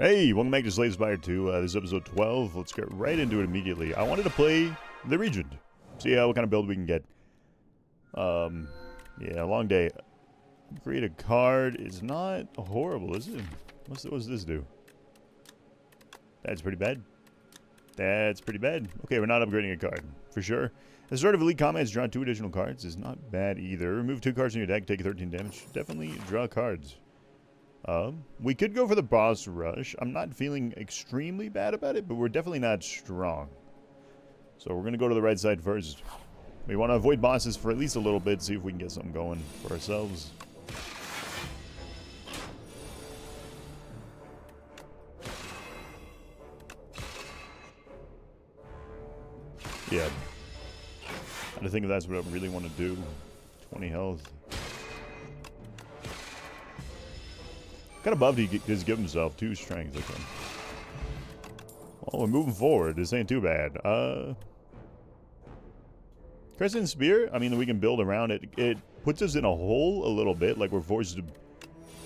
Hey, welcome back to Spire 2. This is episode 12. Let's get right into it immediately. I wanted to play the Regent. See what kind of build we can get. Yeah, long day. Create a card is not horrible, is it? What's this do? That's pretty bad. That's pretty bad. Okay, we're not upgrading a card. For sure. At the start of Elite Combats, draw 2 additional cards is not bad either. Remove 2 cards from your deck, take 13 damage. Definitely draw cards. We could go for the boss rush. I'm not feeling extremely bad about it, but we're definitely not strong. So we're going to go to the right side first. We want to avoid bosses for at least a little bit, see if we can get something going for ourselves. Yeah. I think that's what I really want to do. 20 health. Kind of buffed he just give himself 2 strength. Okay. Well, we're moving forward. This ain't too bad. Crescent Spear, I mean, we can build around it. It puts us in a hole a little bit, like we're forced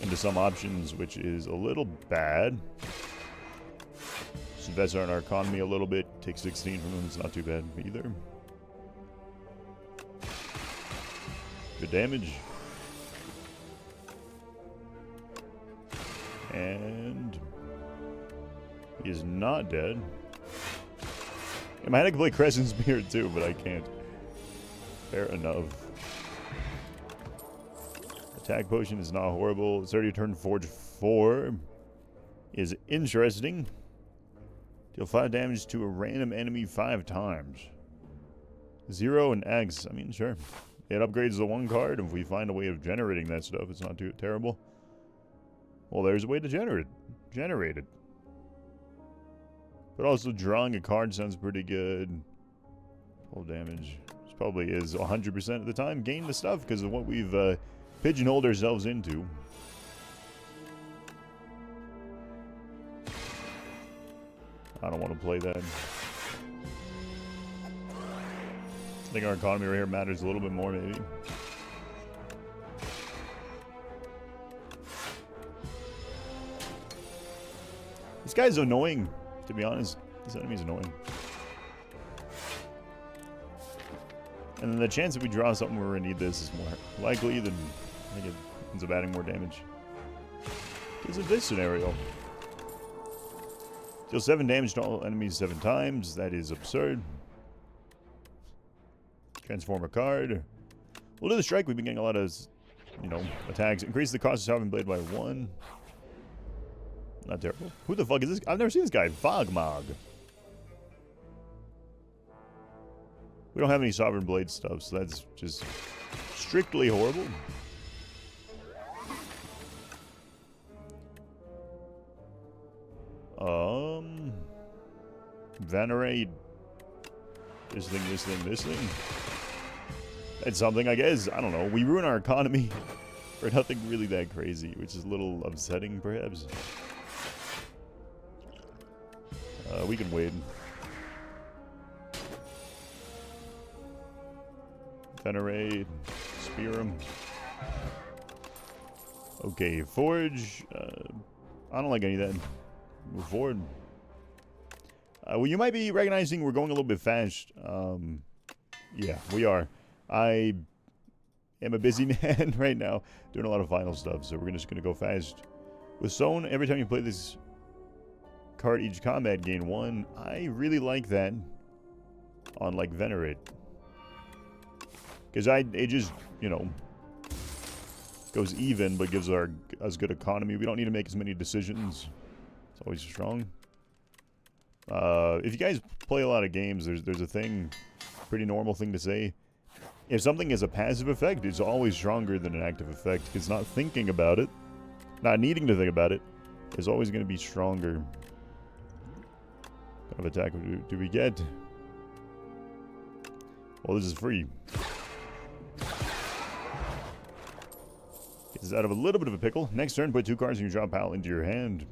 into some options, which is a little bad. So that's on our economy a little bit. Take 16 from them. It's not too bad either. Good damage. And he is not dead. I might have to play Crescent Spear too, but I can't. Fair enough. Attack potion is not horrible. It's already turned Forge 4. Is interesting. Deal 5 damage to a random enemy 5 times. 0 and X. I mean, sure. It upgrades the 1 card. If we find a way of generating that stuff, it's not too terrible. Well, there's a way to generate it. But also drawing a card sounds pretty good. 12 damage. This probably is 100% of the time gain the stuff because of what we've pigeonholed ourselves into. I don't want to play that. I think our economy right here matters a little bit more, maybe. This guy's annoying, to be honest. This enemy's annoying. And then the chance that we draw something where we're gonna need this is more likely than I think it ends up adding more damage. Because of this scenario. Deal 7 damage to all enemies 7 times. That is absurd. Transform a card. We'll do the strike. We've been getting a lot of, attacks. Increase the cost of Sovereign Blade by 1. Not terrible. Who the fuck is this? I've never seen this guy. Fogmog. We don't have any Sovereign Blade stuff, so that's just strictly horrible. Venerate. This thing. That's something, I guess. I don't know. We ruin our economy for nothing really that crazy, which is a little upsetting, perhaps. We can wait. Venerate. Spear him. Okay, Forge. I don't like any of that. Move forward. Well, you might be recognizing we're going a little bit fast. Yeah, we are. I am a busy man right now, doing a lot of final stuff, so we're just going to go fast. With Sown, every time you play this card, each combat gain 1. I really like that on, like, Venerate. Because it just, goes even, but gives us good economy. We don't need to make as many decisions. It's always strong. If you guys play a lot of games, there's a thing, pretty normal thing to say. If something is a passive effect, it's always stronger than an active effect, because not thinking about it, not needing to think about it, is always going to be stronger. What kind of attack do we get? Well, this is free. Gets us out of a little bit of a pickle. Next turn, put 2 cards in your draw pile into your hand.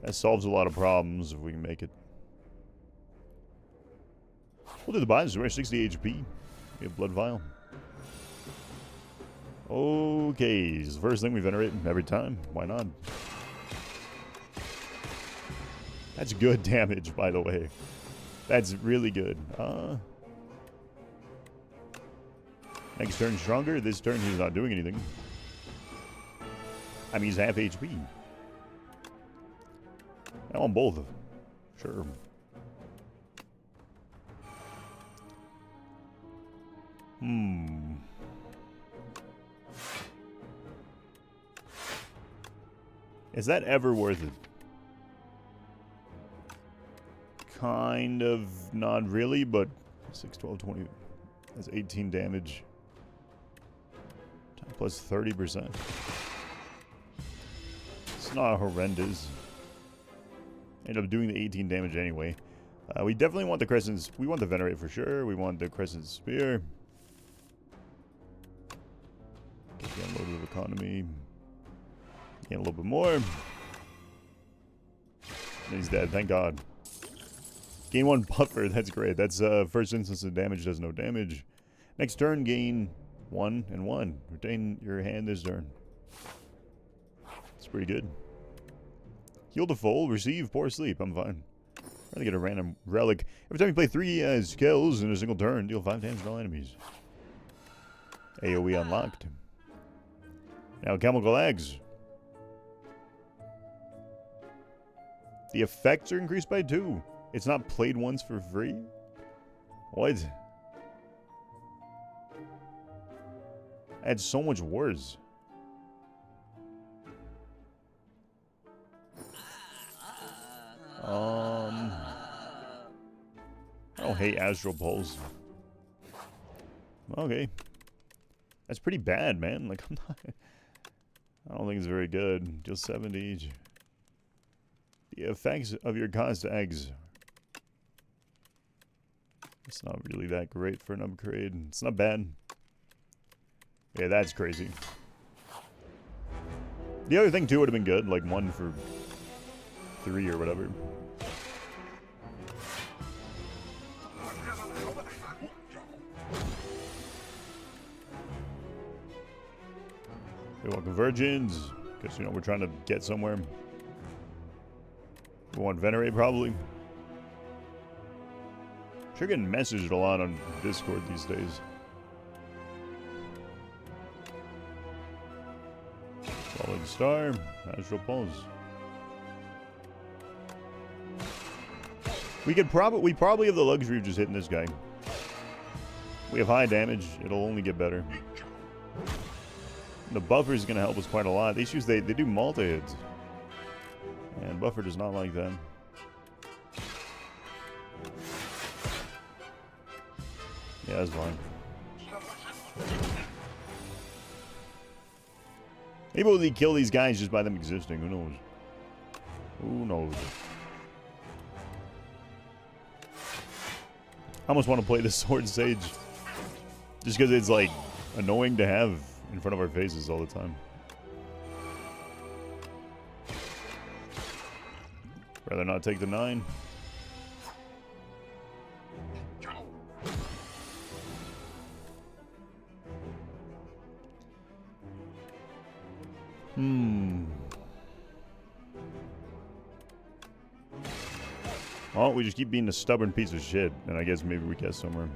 That solves a lot of problems if we can make it. We'll do the buys. We're at 60 HP. We have Blood Vial. Okay, it's the first thing we venerate every time. Why not? That's good damage, by the way. That's really good. Next turn stronger. This turn he's not doing anything. I mean, he's half HP. I want both. Sure. Is that ever worth it? Kind of not really, but 6, 12, 20. That's 18 damage. Plus 30%. It's not horrendous. End up doing the 18 damage anyway. We definitely want the Crescent. We want the Venerate for sure. We want the Crescent Spear. Get a little bit of economy. Gain a little bit more. And he's dead, thank God. Gain 1 buffer, that's great. That's first instance of damage does no damage. Next turn, gain 1 and 1. Retain your hand this turn. It's pretty good. Heal to full, receive poor sleep. I'm fine. I'm gonna get a random relic. Every time you play 3 skills in a single turn, deal 5 damage to all enemies. AoE unlocked. Now chemical eggs. The effects are increased by 2. It's not played once for free? What? That's so much worse. I don't hate Astral Pulse. Okay. That's pretty bad, man. Like, I'm not... I don't think it's very good. Deal 70 each. The effects of your cost eggs. It's not really that great for an upgrade. It's not bad. Yeah, that's crazy. The other thing, too, would have been good. Like, 1 for 3 or whatever. We want Convergence, because, you know, we're trying to get somewhere. We want Venerate, probably. Sure getting messaged a lot on Discord these days. Falling Star, Astral Pulse. We probably have the luxury of just hitting this guy. We have high damage, it'll only get better. The buffer is going to help us quite a lot. The issues, they do multi-hits. And buffer does not like that. Yeah, that's fine. Maybe we'll kill these guys just by them existing. Who knows? Who knows? I almost want to play the Sword Sage. Just because it's, like, annoying to have in front of our faces all the time. Rather not take the 9. Well, we just keep being a stubborn piece of shit, and I guess maybe we get somewhere.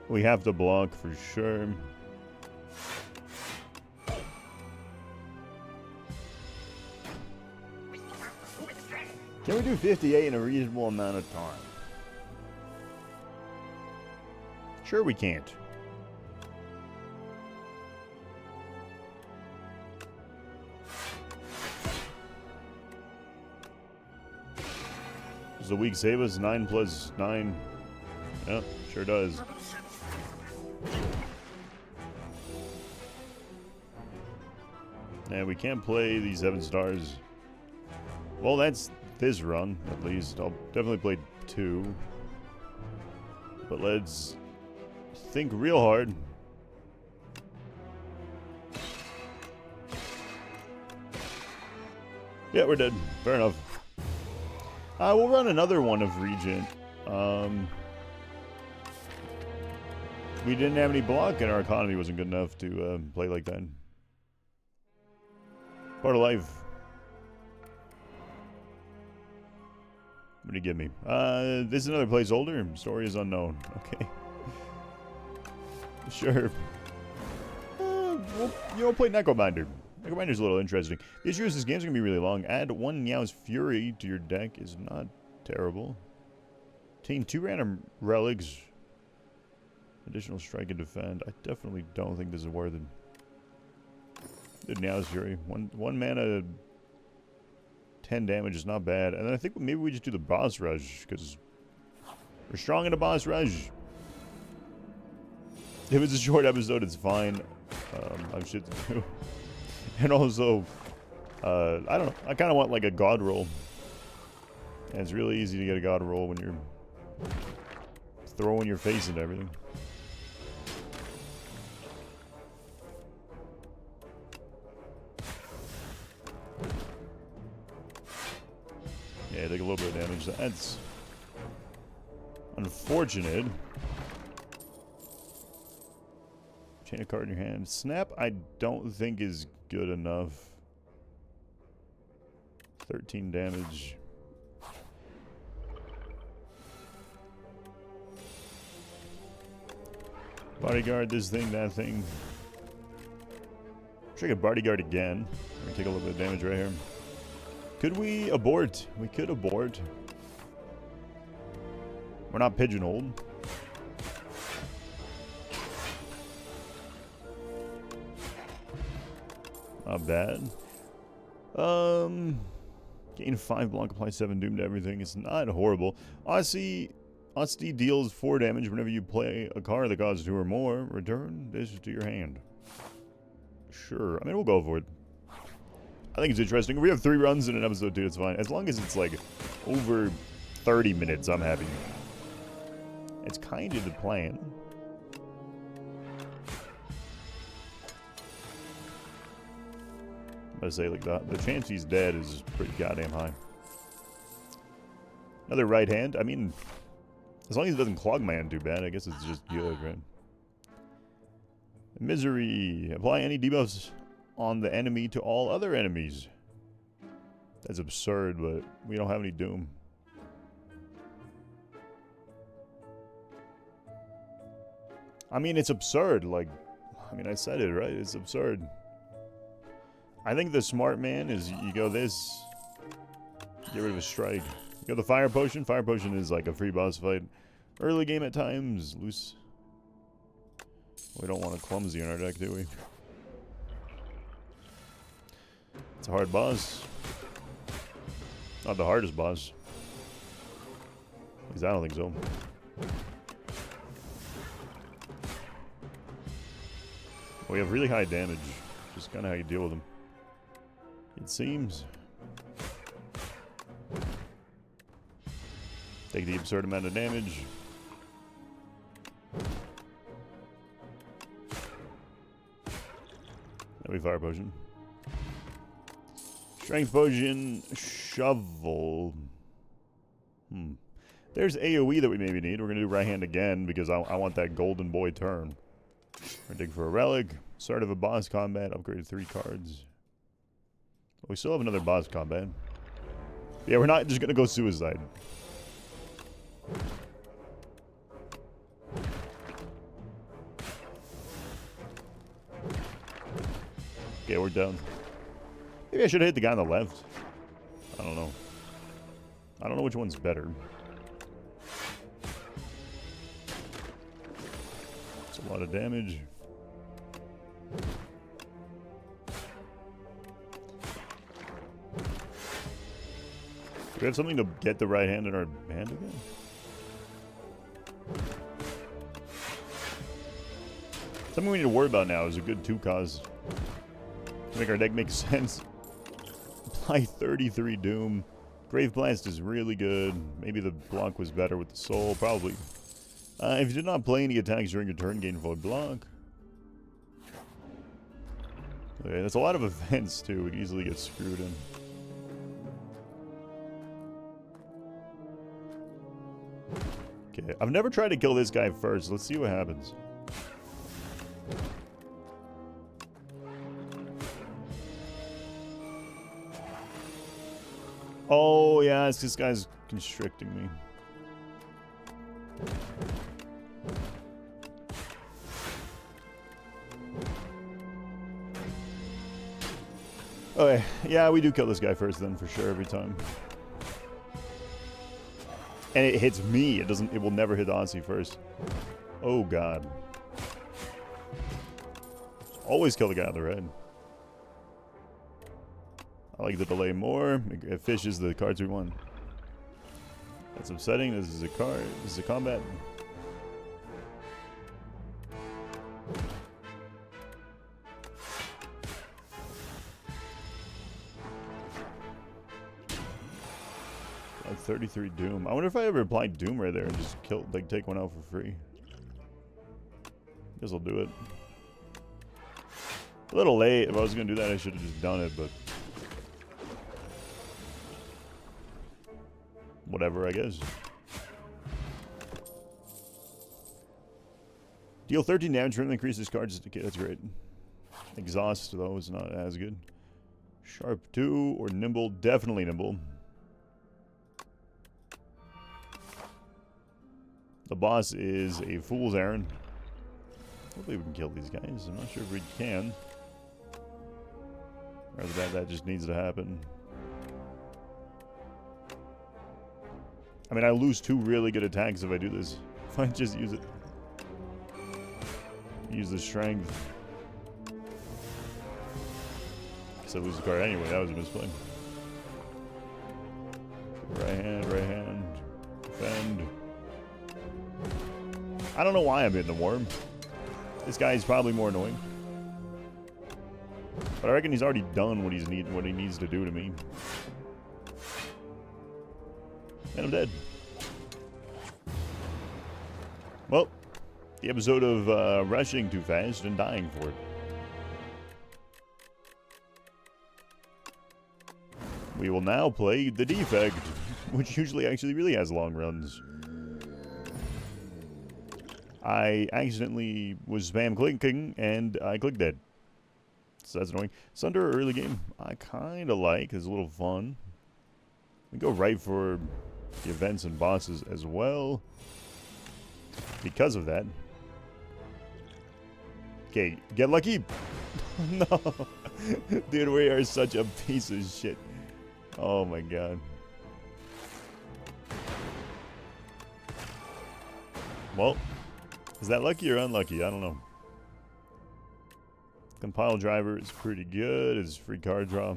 We have to block for sure. Can we do 58 in a reasonable amount of time? Sure we can't. Does the week save us? 9 plus 9. Yep, sure does. Yeah, we can't play these 7 stars. Well, that's this run, at least. I'll definitely play 2. But let's think real hard. Yeah, we're dead. Fair enough. We'll run another one of Regent. We didn't have any block, and our economy wasn't good enough to play like that. Part of life. What do you give me? This is another placeholder. Story is unknown. Okay. Sure. We'll play Necrobinder. Necrobinder's a little interesting. The issue is this game's going to be really long. Add 1 Meow's Fury to your deck is not terrible. Obtain 2 random relics. Additional strike and defend. I definitely don't think this is worth it. Did Meow's Fury. One mana, 10 damage is not bad. And then I think maybe we just do the boss rush, because we're strong in a boss rush. If it's a short episode, it's fine. I have shit to do. And also, I don't know. I kind of want like a god roll. And it's really easy to get a god roll when you're throwing your face into everything. Yeah, take a little bit of damage. That's unfortunate. Chain a card in your hand. Snap, I don't think is good enough. 13 damage. Bodyguard, this thing, that thing. Should I get bodyguard again? We're gonna take a little bit of damage right here. Could we abort? We could abort. We're not pigeonholed. Not bad. Gain 5 block, apply 7 doom to everything. It's not horrible. Aussie deals 4 damage whenever you play a card that causes 2 or more. Return this to your hand. Sure. I mean, we'll go for it. I think it's interesting. If we have 3 runs in an episode 2, it's fine. As long as it's like over 30 minutes, I'm happy. It's kind of the plan. I'm gonna say like the chance he's dead is pretty goddamn high. Another right hand. I mean, as long as it doesn't clog my hand too bad, I guess it's just good, right? Misery. Apply any debuffs on the enemy to all other enemies. That's absurd, but we don't have any doom. I mean, it's absurd. Like, I mean, I said it, right? It's absurd. I think the smart man is you go this, get rid of a strike. You go the fire potion. Fire potion is like a free boss fight. Early game at times, loose. We don't want a clumsy in our deck, do we? It's a hard boss. Not the hardest boss. At least I don't think so. We have really high damage. Just kind of how you deal with them. It seems. Take the absurd amount of damage. Then we fire potion. Strength potion. Shovel. There's AoE that we maybe need. We're going to do right hand again because I want that golden boy turn. We're going to dig for a relic. Start of a boss combat. Upgrade 3 cards. We still have another boss combat. Yeah, we're not just going to go suicide. Okay, we're done. Maybe I should have hit the guy on the left. I don't know. I don't know which one's better. It's a lot of damage. Do we have something to get the right hand in our hand again? Something we need to worry about now is a good 2-cause. To make our deck make sense. Apply 33 Doom. Grave Blast is really good. Maybe the block was better with the soul. Probably. If you did not play any attacks during your turn, gain full block. Okay, that's a lot of events too. We could easily get screwed in. Okay, I've never tried to kill this guy first. Let's see what happens. Oh, yeah, it's this guy's constricting me. Okay, yeah, we do kill this guy first then, for sure, every time. And it hits me. It will never hit Aussie first. Oh, God. Always kill the guy on the red. I like the delay more. It fishes the cards we want. That's upsetting. This is a card. This is a combat. At 33 Doom. I wonder if I ever applied Doom right there and just kill, like, take one out for free. Guess I'll do it. A little late. If I was gonna do that, I should have just done it, but whatever, I guess. Deal 13 damage from increases cards. Okay, that's great. Exhaust, though, is not as good. Sharp 2 or Nimble. Definitely Nimble. The boss is a fool's errand. Hopefully we can kill these guys. I'm not sure if we can. Or that just needs to happen. I mean, I lose 2 really good attacks if I do this. If I just use it. Use the strength. Guess I lose the card anyway. That was a misplay. Right hand. Defend. I don't know why I'm hitting the worm. This guy is probably more annoying. But I reckon he's already done what he needs to do to me. And I'm dead. Well, the episode of rushing too fast and dying for it. We will now play the defect, which usually actually really has long runs. I accidentally was spam clicking, and I clicked it. So that's annoying. Sunder early game, I kind of like. It's a little fun. We go right for the events and bosses as well. Because of that. Okay, get lucky. No. Dude, we are such a piece of shit. Oh my god. Well, is that lucky or unlucky? I don't know. Compile driver is pretty good. It's free card draw.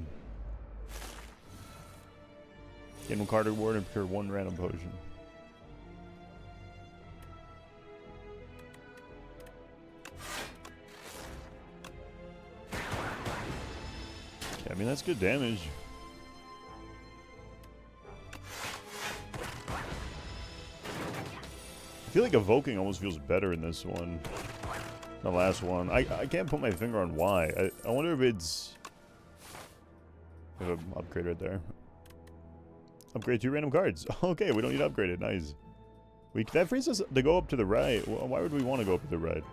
Gain 1 card reward and procure 1 random potion. Yeah, I mean, that's good damage. I feel like evoking almost feels better in this one. The last one. I can't put my finger on why. I wonder if it's... I have an upgrade right there. Upgrade 2 random cards. Okay, we don't need to upgrade it. Nice. That frees us to go up to the right. Well, why would we want to go up to the right?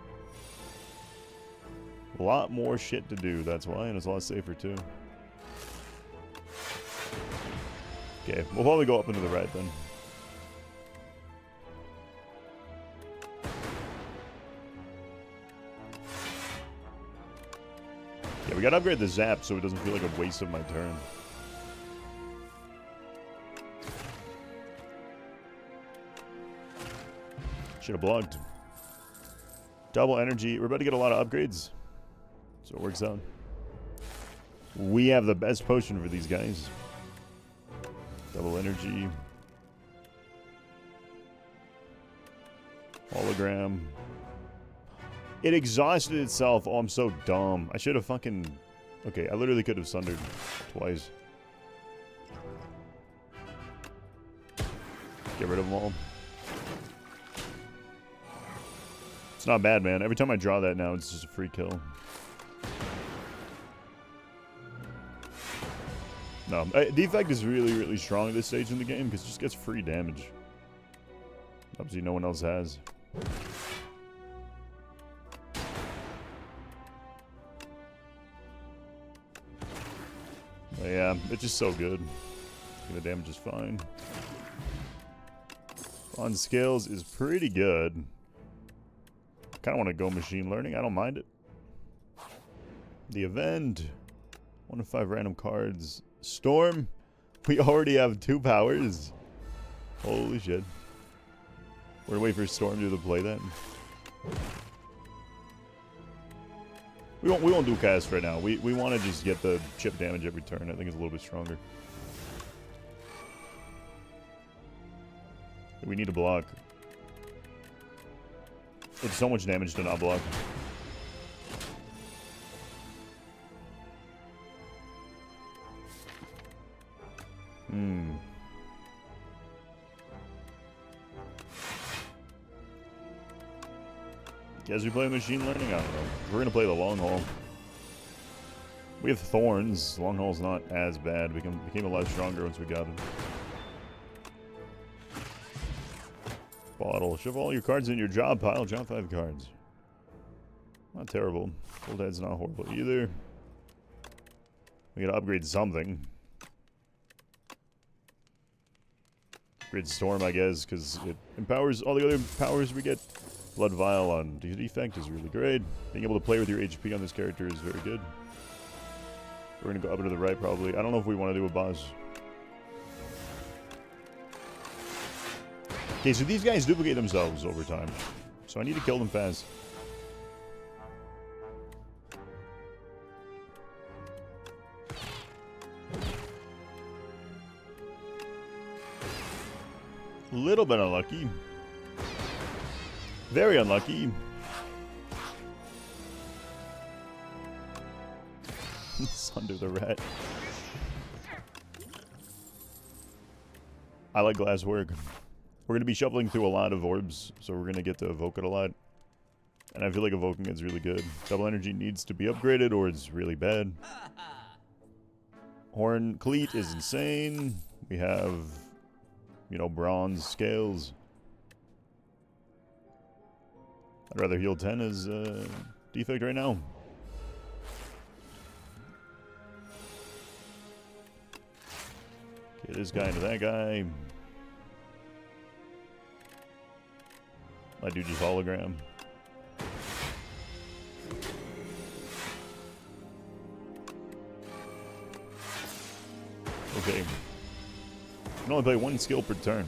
A lot more shit to do, that's why, and it's a lot safer too. Okay, we'll probably go up into the right then. Yeah, we gotta upgrade the zap so it doesn't feel like a waste of my turn. Should have blocked. Double energy. We're about to get a lot of upgrades. So it works out. We have the best potion for these guys. Double energy. Hologram. It exhausted itself. Oh, I'm so dumb. I should have fucking... Okay, I literally could have sundered twice. Get rid of them all. It's not bad, man. Every time I draw that now, it's just a free kill. No, defect is really, really strong at this stage in the game because it just gets free damage. Obviously, no one else has. But yeah, it's just so good. Taking the damage is fine. On scales is pretty good. Kind of want to go machine learning. I don't mind it. The event. 1 of 5 random cards. Storm. We already have 2 powers. Holy shit. We're gonna wait for Storm to play that. We won't do cast right now. We want to just get the chip damage every turn. I think it's a little bit stronger. We need to block. It's so much damage to not block. Guess we play machine learning? I don't know. We're gonna play the long haul. We have thorns. Long haul's not as bad. We became a lot stronger once we got it. Bottle. Shove all your cards in your job pile. Job 5 cards. Not terrible. Full Dead's not horrible either. We gotta upgrade something. Upgrade Storm, I guess, because it empowers all the other powers we get. Blood Vial on Defect is really great. Being able to play with your HP on this character is very good. We're going to go up and to the right, probably. I don't know if we want to do a boss. Okay, so these guys duplicate themselves over time. So I need to kill them fast. A little bit unlucky. Very unlucky. Sunder the Rat. I like Glasswork. We're going to be shuffling through a lot of orbs, so we're going to get to evoke it a lot. And I feel like evoking it's really good. Double Energy needs to be upgraded or it's really bad. Horn Cleat is insane. We have, you know, bronze scales. I'd rather heal 10 as defect right now. Okay, this guy into that guy. Might do just hologram. Okay. You can only play 1 skill per turn.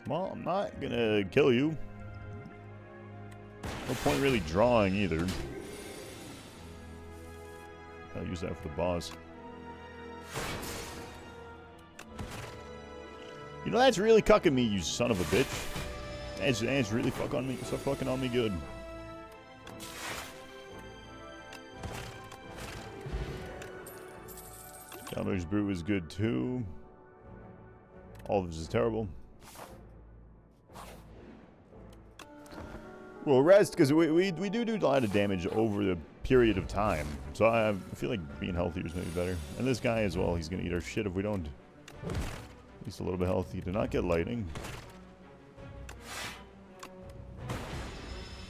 Well, I'm not gonna kill you. No point really drawing either. I'll use that for the boss. You know, that's really cucking me, you son of a bitch. That's really fucking on me good. Downrange Brew is good too. All of this is terrible. We'll rest, because we do a lot of damage over the period of time. So I feel like being healthier is maybe better. And this guy as well, he's going to eat our shit if we don't. At least a little bit healthy. Do not get lightning.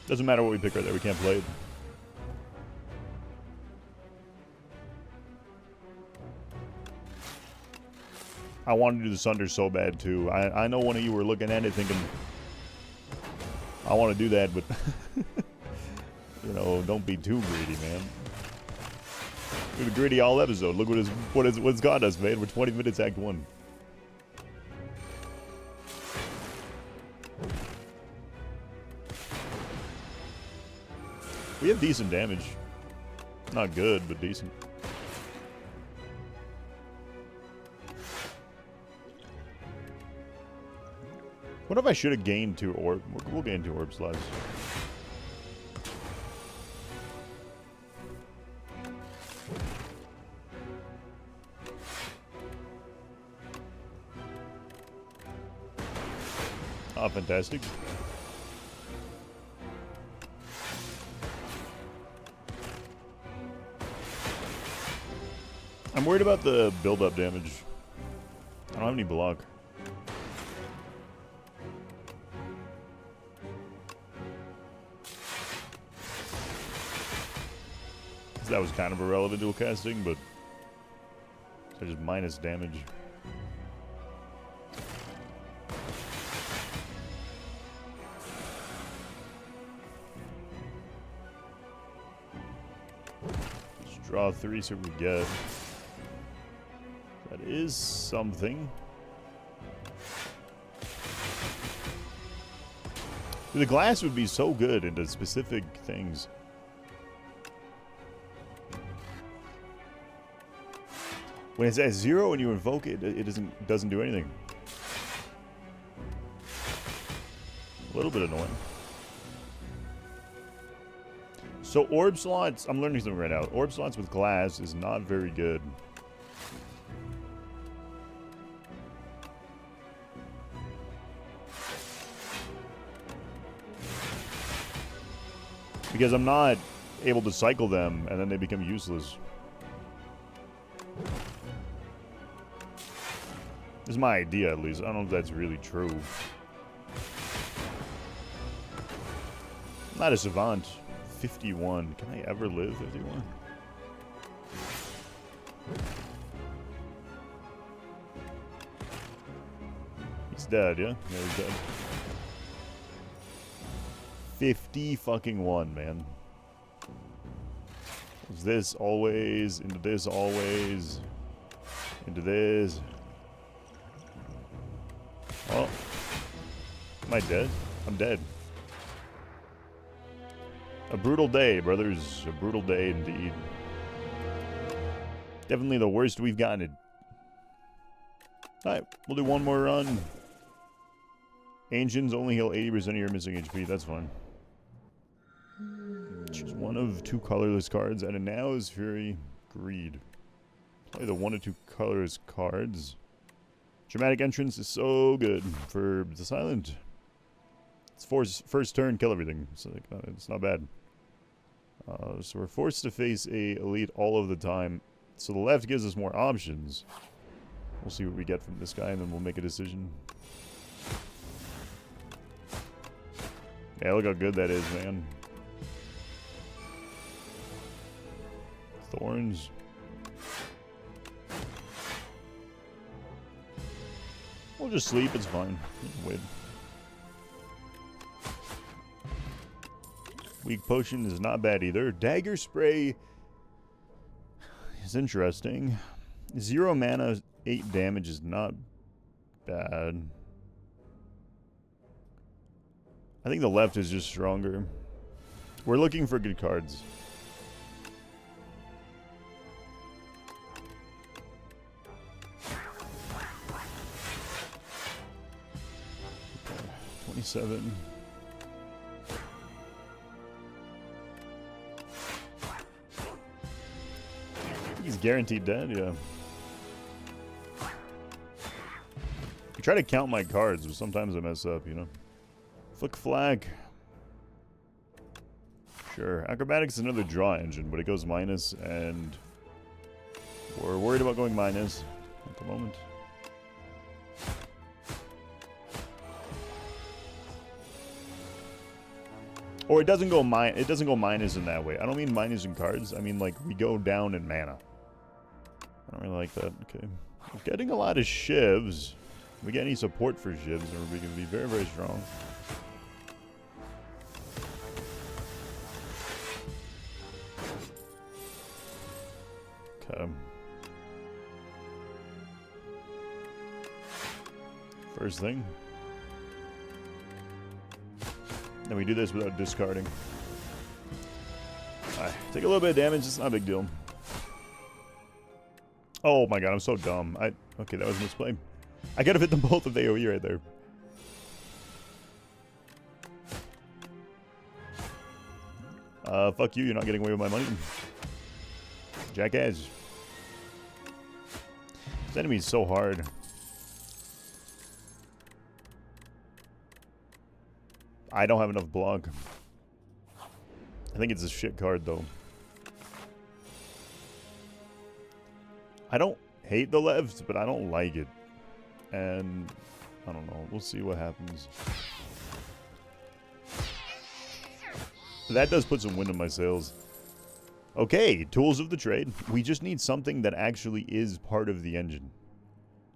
Doesn't matter what we pick right there, we can't play it. I wanted to do the Sunder so bad too. I know one of you were looking at it thinking, I want to do that, but you know, don't be too greedy, man. We've been greedy all episode. Look what's got us, man. We're 20 minutes Act 1. We have decent damage. Not good, but decent. What if I should have gained 2 orbs? We'll gain 2 orbs less. Ah, fantastic. I'm worried about the build-up damage. I don't have any block. That was kind of irrelevant dual casting, but I just minus damage. Let's draw 3, see what we get. That is something. The glass would be so good into specific things. When it's at 0 and you invoke it, it doesn't do anything. A little bit annoying. So orb slots, I'm learning something right now. Orb slots with glass is not very good. Because I'm not able to cycle them, and then they become useless. This is my idea, at least. I don't know if that's really true. I'm not a savant. 51. Can I ever live 51? He's dead, yeah? Yeah, he's dead. 50 fucking 1, man. Is this always, into this always, into this. Oh. Am I dead? I'm dead. A brutal day, brothers. A brutal day indeed. Definitely the worst we've gotten it. Alright, we'll do one more run. Ancients only heal 80% of your missing HP. That's fine. Choose one of 2 colorless cards. And now is Fury. Greed. Play the 1 of 2 colorless cards. Dramatic entrance is so good for the silent. It's first turn, kill everything. So it's not bad. So we're forced to face a elite all of the time. So the left gives us more options. We'll see what we get from this guy, and then we'll make a decision. Yeah, look how good that is, man. Thorns. We'll just sleep, it's fine. Wait. Weak potion is not bad either. Dagger spray is interesting. 0 mana, 8 damage is not bad. I think the left is just stronger. We're looking for good cards. Okay, 27. He's guaranteed dead, yeah. I try to count my cards, but sometimes I mess up, you know. Flick Flag. Sure. Acrobatics is another draw engine, but it goes minus, and we're worried about going minus at the moment. Or it doesn't go minus in that way. I don't mean minus in cards. I mean like we go down in mana. I don't really like that. Okay. We're getting a lot of shivs. If we get any support for shivs, then we're going to be very, very strong. Okay. First thing. Then we do this without discarding. Alright, take a little bit of damage, it's not a big deal. Oh my god, I'm so dumb. Okay, that was a misplay. I could have hit them both with AoE right there. Fuck you, you're not getting away with my money. Jackass. This enemy is so hard. I don't have enough block. I think it's a shit card, though. I don't hate the left, but I don't like it. And I don't know. We'll see what happens. That does put some wind in my sails. Okay, tools of the trade. We just need something that actually is part of the engine.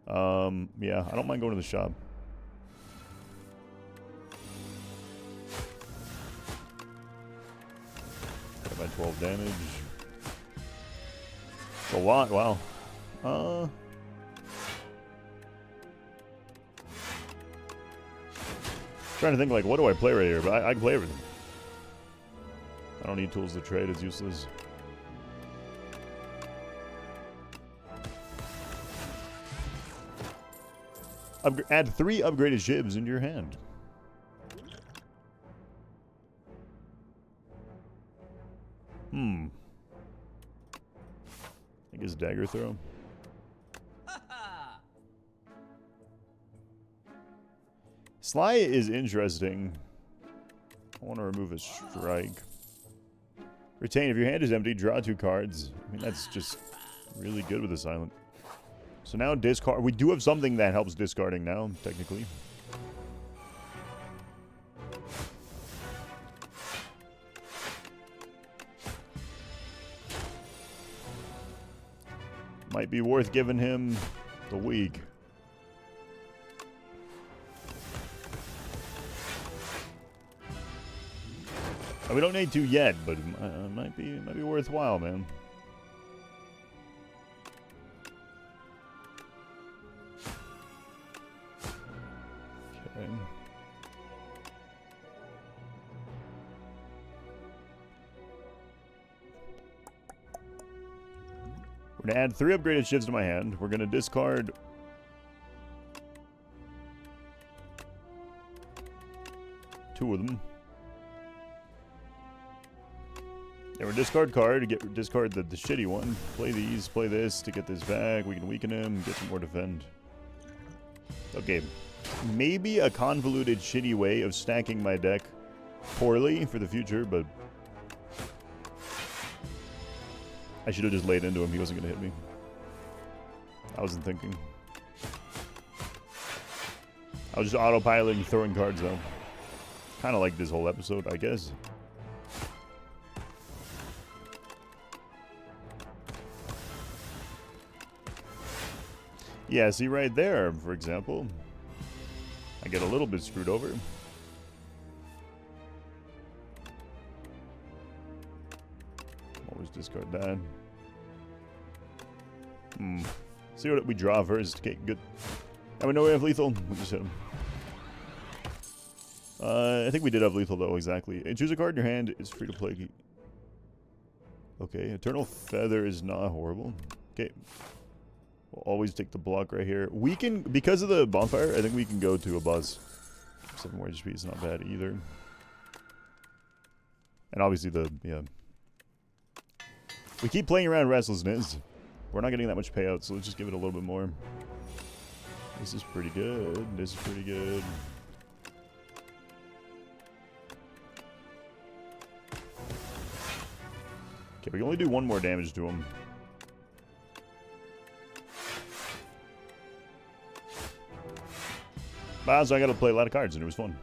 Yeah, I don't mind going to the shop. Got my 12 damage. It's a lot, wow. Trying to think, like, what do I play right here? But I can play everything. I don't need tools to trade, it's useless. Add 3 upgraded shivs into your hand. I guess dagger throw. Sly is interesting. I want to remove a strike. Retain. If your hand is empty, draw 2 cards. I mean, that's just really good with the silent. So now discard. We do have something that helps discarding now, technically. Might be worth giving him the weak. We don't need to yet, but it might be worthwhile, man. Okay. We're gonna add 3 upgraded shivs to my hand. We're gonna discard 2 of them. Yeah, we're discard card to discard the shitty one. Play these, play this to get this back. We can weaken him, get some more defend. Okay, maybe a convoluted, shitty way of stacking my deck poorly for the future, but I should have just laid into him. He wasn't going to hit me. I wasn't thinking. I was just autopiloting, throwing cards, though. Kind of like this whole episode, I guess. Yeah, see right there, for example. I get a little bit screwed over. Always discard that. See what we draw first. Okay, good. And we know we have lethal. We just hit him. I think we did have lethal, though, exactly. And choose a card in your hand. It's free to play. Okay, Eternal Feather is not horrible. Okay. We'll always take the block right here. We can, because of the bonfire, I think we can go to a buzz. 7 more HP is not bad either. And obviously yeah. We keep playing around Restlessness. We're not getting that much payout, so let's just give it a little bit more. This is pretty good. This is pretty good. Okay, we can only do 1 more damage to him. So I got to play a lot of cards, and it was fun.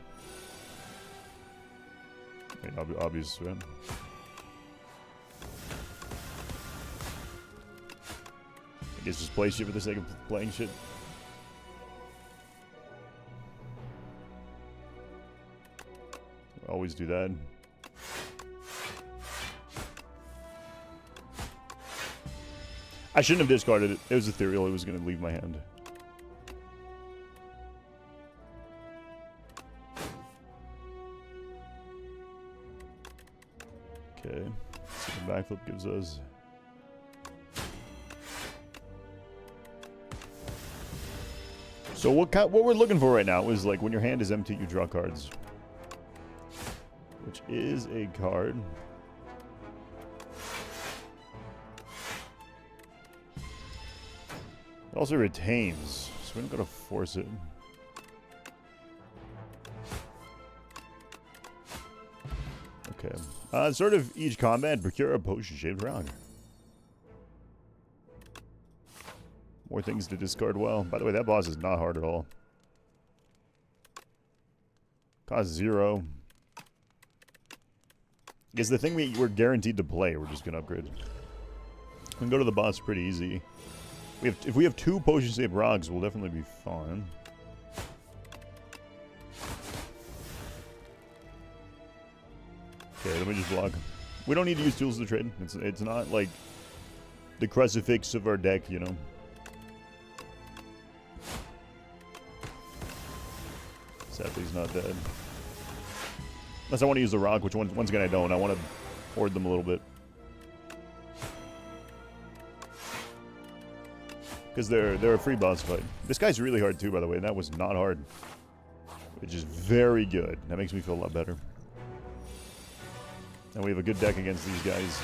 I mean, obvious, right? I guess just play shit for the sake of playing shit. Always do that. I shouldn't have discarded it. It was ethereal. It was going to leave my hand. Okay, so the backflip gives us. So what we're looking for right now is, like, when your hand is empty, you draw cards, which is a card. It also retains, so we don't gotta force it. Okay. Sort of each combat, procure a potion shaped rock. More things to discard well. By the way, that boss is not hard at all. Cost 0. Because the thing we're guaranteed to play, we're just going to upgrade. We can go to the boss pretty easy. If we have 2 potion-shaped rocks, we'll definitely be fine. Okay, let me just block. We don't need to use tools to trade. It's not like the crucifix of our deck, you know. Sadly, he's not dead. Unless I want to use the rock, which once again I don't. I want to hoard them a little bit. Because they're a free boss fight. This guy's really hard too, by the way. That was not hard. Which is very good. That makes me feel a lot better. And we have a good deck against these guys.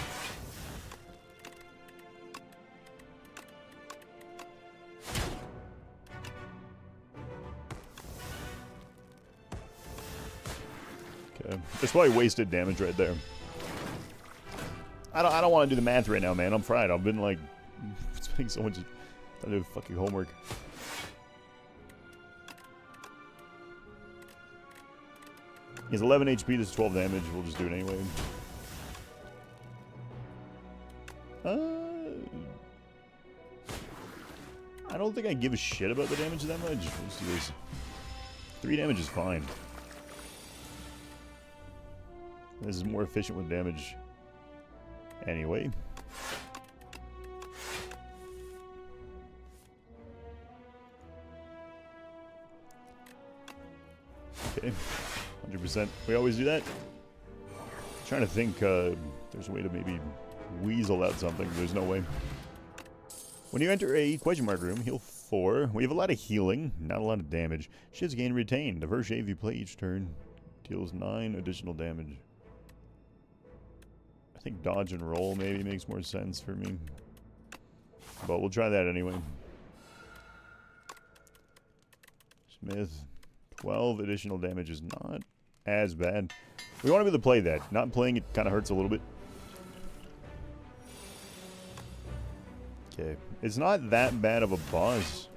Okay. That's probably wasted damage right there. I don't want to do the math right now, man. I'm fried. I've been like spending so much time doing fucking homework. He's 11 HP, this is 12 damage. We'll just do it anyway. I don't think I give a shit about the damage that much. Let's do this. 3 damage is fine. This is more efficient with damage. Anyway. Okay. 100%. We always do that. I'm trying to think there's a way to maybe weasel out something. There's no way. When you enter a question mark room, heal 4. We have a lot of healing, not a lot of damage. Shivs gain retained. The first shave you play each turn deals 9 additional damage. I think dodge and roll maybe makes more sense for me. But we'll try that anyway. Smith. 12 additional damage is not as bad. We want to be able to play that. Not playing it kind of hurts a little bit. Okay. It's not that bad of a boss.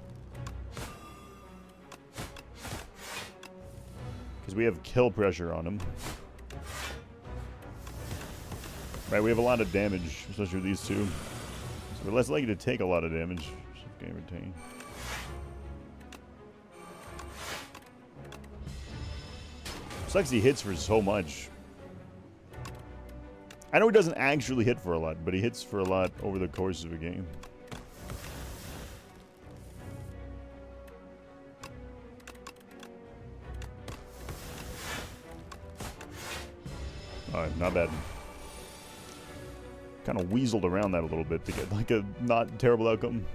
Because we have kill pressure on him. Right, we have a lot of damage, especially with these two. So we're less likely to take a lot of damage. Game retain. Sucks he hits for so much. I know he doesn't actually hit for a lot, but he hits for a lot over the course of a game. Alright, not bad. Kind of weaseled around that a little bit to get like a not terrible outcome.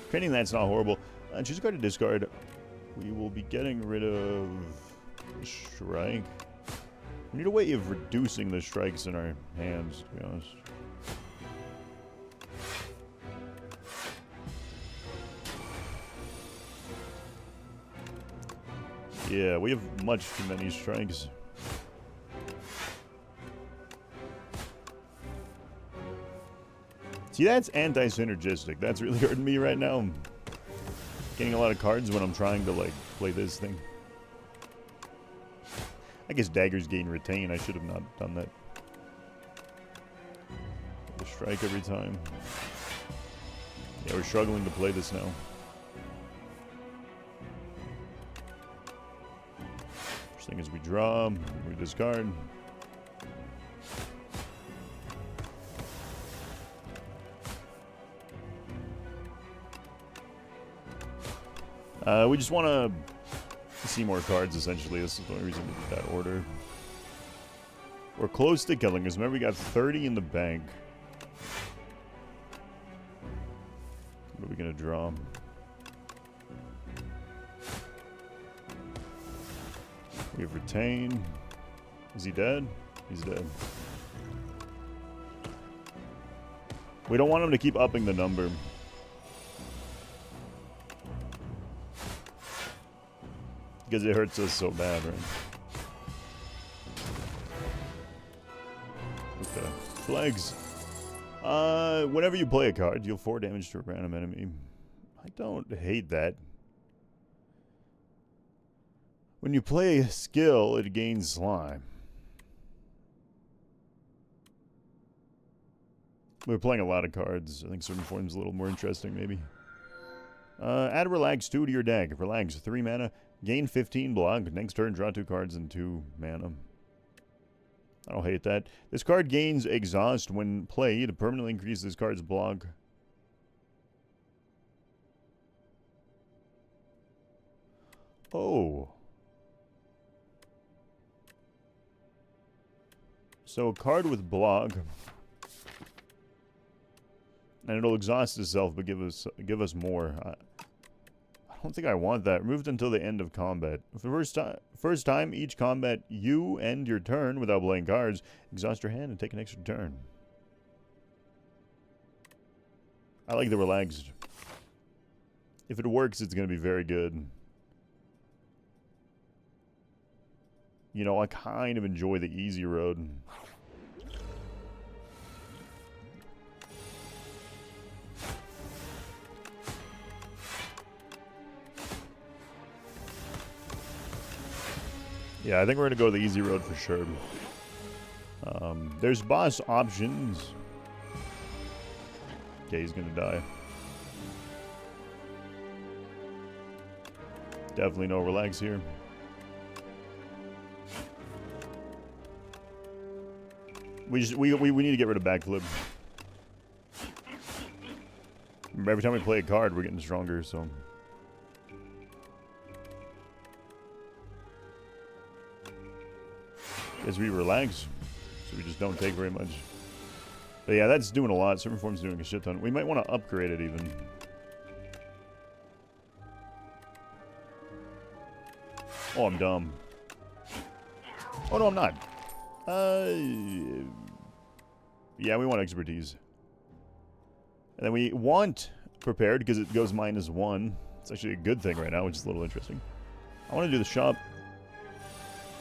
Training that's not horrible. Choose a card to discard. We will be getting rid of strike. We need a way of reducing the strikes in our hands, to be honest. Yeah, we have much too many strikes. See, that's anti-synergistic. That's really hurting me right now. I'm getting a lot of cards when I'm trying to, like, play this thing. I guess daggers gain retain. I should have not done that. The strike every time. Yeah, we're struggling to play this now. First thing is we draw, we discard. We just want to see more cards, essentially. This is the only reason we did that order. We're close to killing us. Remember, we got 30 in the bank. What are we going to draw? We have retain. Is he dead? He's dead. We don't want him to keep upping the number. Because it hurts us so bad, right? Okay. Flags. Whenever you play a card, deal 4 damage to a random enemy. I don't hate that. When you play a skill, it gains slime. We're playing a lot of cards. I think certain form's a little more interesting, maybe. Add Relax 2 to your deck. Relax 3 mana. Gain 15 block. Next turn, draw 2 cards and 2 mana. I don't hate that. This card gains Exhaust when played. It permanently increases this card's block. Oh. So a card with block. And it'll exhaust itself, but give us more. I don't think I want that. Removed until the end of combat. For the first time each combat, you end your turn without playing cards. Exhaust your hand and take an extra turn. I like the relaxed. If it works, it's going to be very good. You know, I kind of enjoy the easy road. Yeah, I think we're going to go the easy road for sure. There's boss options. Okay, he's going to die. Definitely no relax here. We need to get rid of backflip. Remember, every time we play a card, we're getting stronger, so... As we relax, so we just don't take very much. But yeah, that's doing a lot. Certain form's doing a shit ton. We might want to upgrade it even. Oh, I'm dumb. Oh no, I'm not. Yeah, we want expertise. And then we want prepared because it goes -1. It's actually a good thing right now, which is a little interesting. I want to do the shop.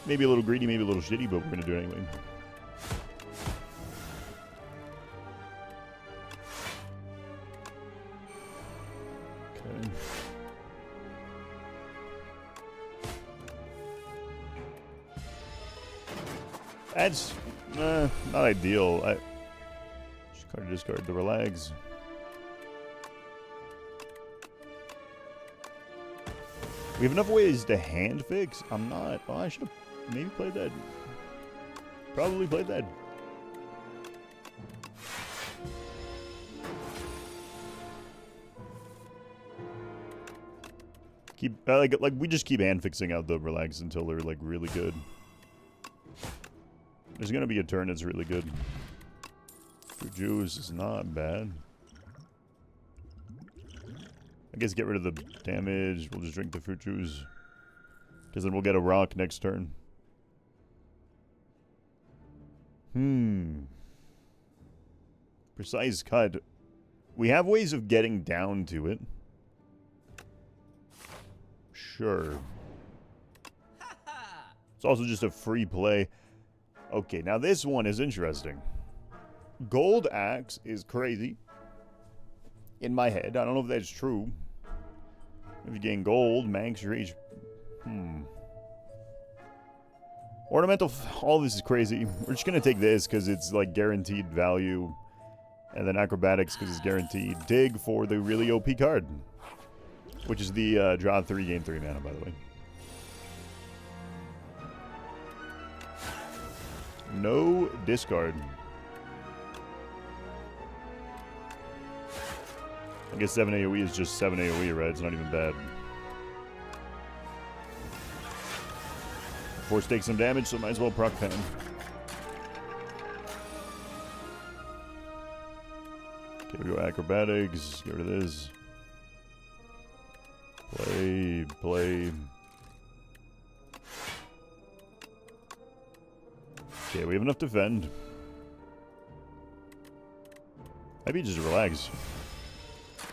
Maybe a little greedy, maybe a little shitty, but we're going to do it anyway. Okay. That's not ideal. I just discard the relax. We have enough ways to hand fix. I'm not. Oh, I should have maybe played that. Probably played that. Keep like we just keep hand fixing out the relax until they're like really good. There's gonna be a turn that's really good. Fruit juice is not bad. I guess get rid of the damage. We'll just drink the fruit juice. Because then we'll get a rock next turn. Precise cut. We have ways of getting down to it. Sure. It's also just a free play. Okay, now this one is interesting. Gold Axe is crazy. In my head. I don't know if that's true. If you gain gold, max your HP. Ornamental, all this is crazy. We're just going to take this because it's like guaranteed value. And then acrobatics because it's guaranteed. Dig for the really OP card. Which is the draw 3, gain 3 mana, by the way. No discard. I guess 7 AoE is just 7 AoE, right? It's not even bad. Force takes some damage, so might as well proc pen. Okay, we go acrobatics. Get rid of this. Play. Okay, we have enough to defend. Maybe just relax.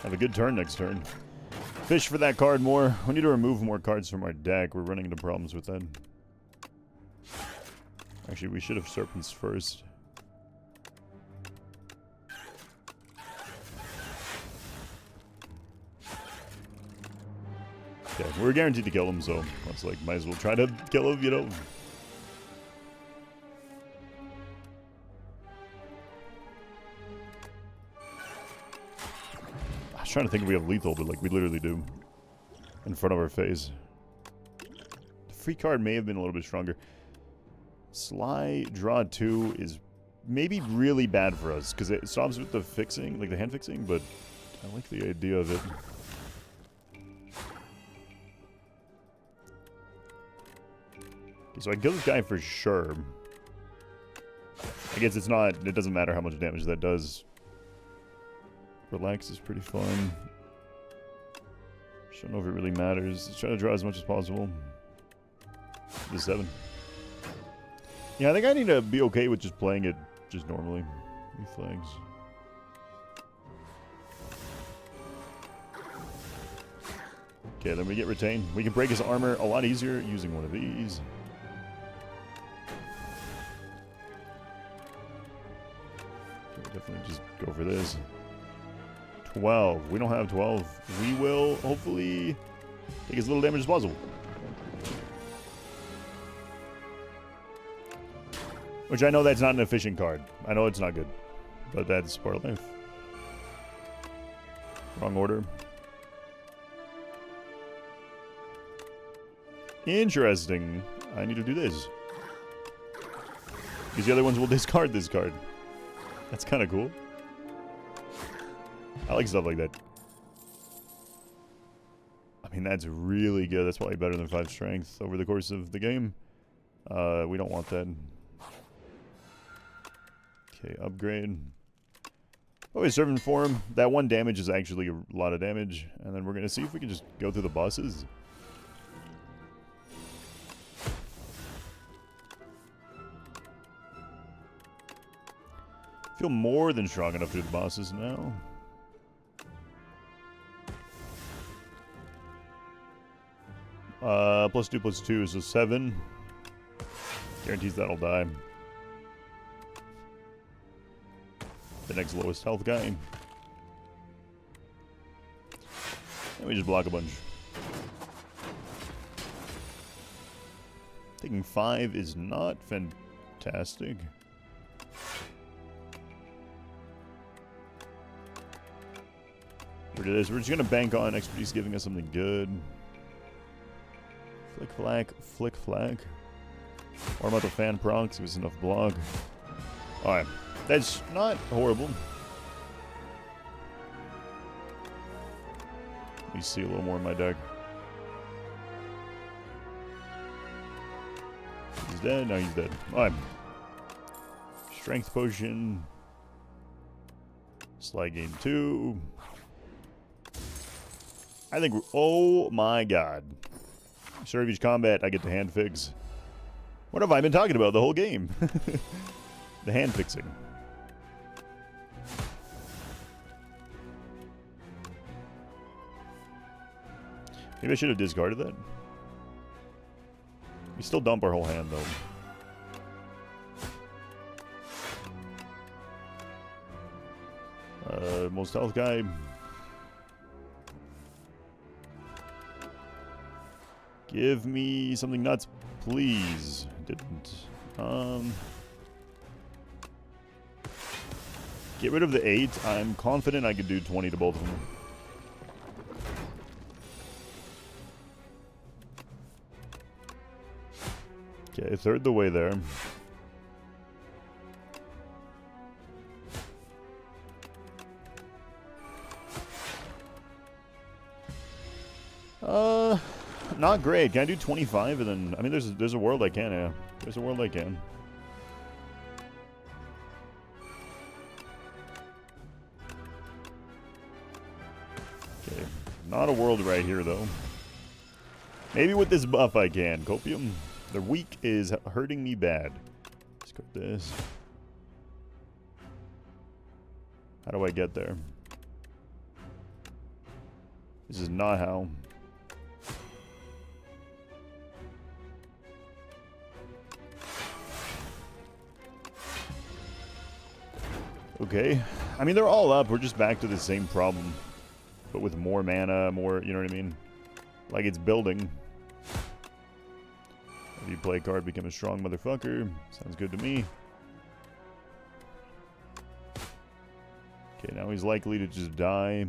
Have a good turn next turn. Fish for that card more. We need to remove more cards from our deck. We're running into problems with that. Actually, we should have Serpents first. Okay, we're guaranteed to kill him, so let's like might as well try to kill him, you know. I was trying to think if we have lethal, but like we literally do. In front of our face. The free card may have been a little bit stronger. Sly draw 2 is maybe really bad for us because it stops with the fixing, like the hand fixing, but I like the idea of it. Okay, so I kill this guy for sure. I guess it's not, it doesn't matter how much damage that does. Relax is pretty fun. Don't know if it really matters. Let's try to draw as much as possible. The 7. Yeah, I think I need to be okay with just playing it just normally. 3 flags. Okay, then we get retained. We can break his armor a lot easier using one of these. Okay, definitely just go for this. 12. We don't have 12. We will hopefully take as little damage as possible. Which I know that's not an efficient card. I know it's not good. But that's part of life. Wrong order. Interesting. I need to do this. Because the other ones will discard this card. That's kind of cool. I like stuff like that. I mean, that's really good. That's probably better than 5 strength over the course of the game. We don't want that. Okay, upgrade. Oh, he's serving for him. That 1 damage is actually a lot of damage. And then we're going to see if we can just go through the bosses. Feel more than strong enough through the bosses now. +2/+2 is a 7. Guarantees that'll die. The next lowest health guy. And we just block a bunch. Taking 5 is not fantastic. We're just gonna bank on expertise giving us something good. Flick flag, flick flag. Ornamental fan procs, gives us enough block. Alright, that's not horrible. Let me see a little more in my deck. He's dead, no he's dead. Alright. Strength potion. Slide gain 2. I think we're, oh my god. Serve each combat, I get the hand fix. What have I been talking about the whole game? The hand fixing. Maybe I should have discarded that. We still dump our whole hand though. Most health guy. Give me something nuts, please. Didn't. Get rid of the 8. I'm confident I could do 20 to both of them. Okay, 1/3 the way there. Not great. Can I do 25 and then... I mean, there's a world I can, yeah. There's a world I can. Okay. Not a world right here, though. Maybe with this buff I can. Copium. The weak is hurting me bad. Let's go with this. How do I get there? This is not how. Okay. I mean, they're all up. We're just back to the same problem. But with more mana, more, you know what I mean? Like it's building. If you play a card, become a strong motherfucker. Sounds good to me. Okay, now he's likely to just die.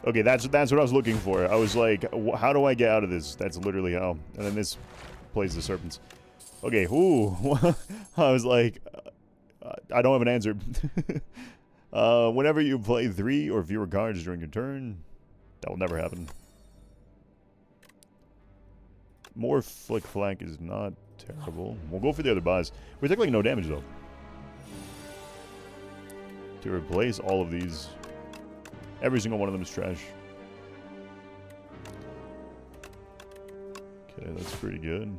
Okay, that's what I was looking for. I was like, how do I get out of this? That's literally how. And then this plays the serpents. Okay, ooh. I was like, I don't have an answer. Whenever you play 3 or fewer cards during your turn, that will never happen. More flick flank is not terrible. We'll go for the other boss. We take like no damage though. To replace all of these. Every single one of them is trash. Okay, that's pretty good.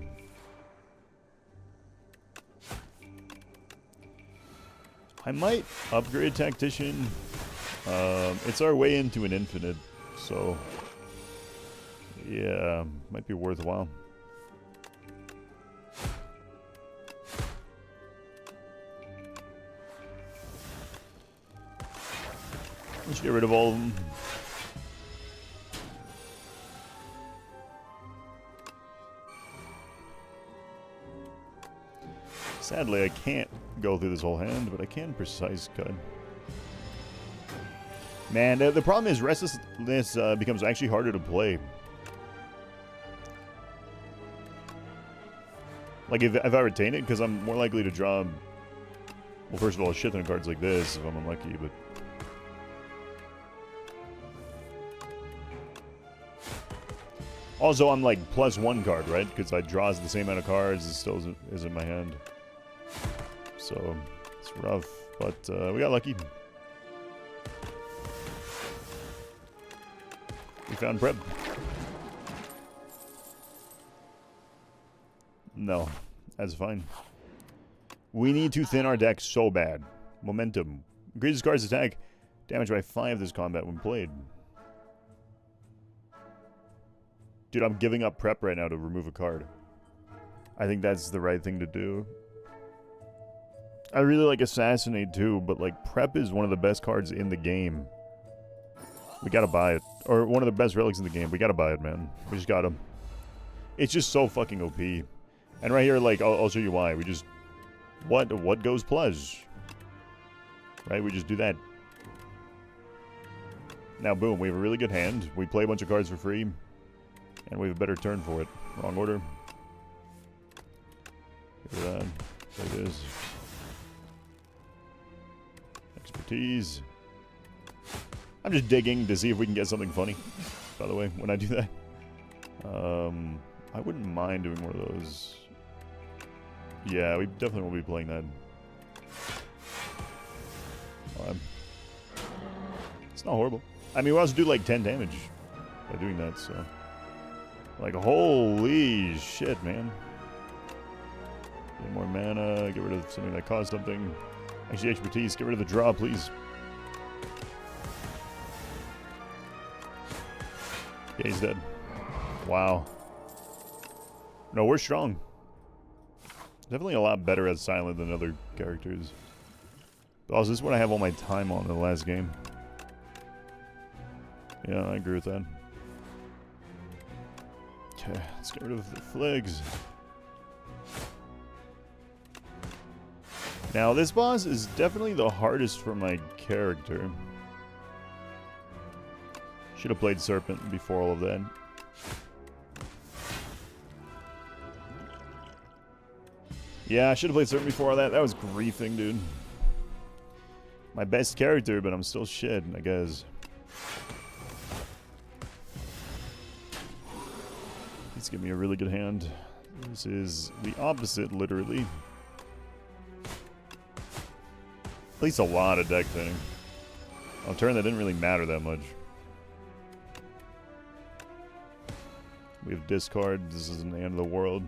I might upgrade Tactician. It's our way into an infinite, so yeah, might be worthwhile. Let's get rid of all of them. Sadly, I can't go through this whole hand, but I can precise cut. Man, the problem is Restlessness becomes actually harder to play. Like, if I retain it, because I'm more likely to draw, well, first of all, a shit ton of cards like this if I'm unlucky, but... Also, I'm like +1 card, right? Because I draws the same amount of cards, it still is in my hand. So, it's rough, but we got lucky. We found prep. No, that's fine. We need to thin our deck so bad. Momentum. Increases cards attack. Damage by 5 this combat when played. Dude, I'm giving up prep right now to remove a card. I think that's the right thing to do. I really like Assassinate too, but like prep is one of the best cards in the game. We gotta buy it. Or one of the best relics in the game. We gotta buy it, man. We just gotta. It's just so fucking OP. And right here, like, I'll show you why. We just... What goes plus? Right? We just do that. Now, boom. We have a really good hand. We play a bunch of cards for free. And we have a better turn for it. Wrong order. Get rid of that. There it is. Expertise. I'm just digging to see if we can get something funny, by the way, when I do that. I wouldn't mind doing one of those. Yeah, we definitely won't be playing that. It's not horrible. I mean, we also do like 10 damage by doing that, so... Like, holy shit, man. Get more mana, get rid of something that costs something. Actually, expertise, get rid of the draw, please. Yeah, he's dead. Wow. No, we're strong. Definitely a lot better as silent than other characters. But also, this is what I have all my time on in the last game. Yeah, I agree with that. Okay, let's get rid of the flags. Now, this boss is definitely the hardest for my character. Should have played Serpent before all of that. Yeah, I should have played Serpent before all that. That was griefing, dude. My best character, but I'm still shit, I guess. Please give me a really good hand. This is the opposite, literally. At least a lot of deck thinning. On turn, that didn't really matter that much. We have discard. This isn't the end of the world.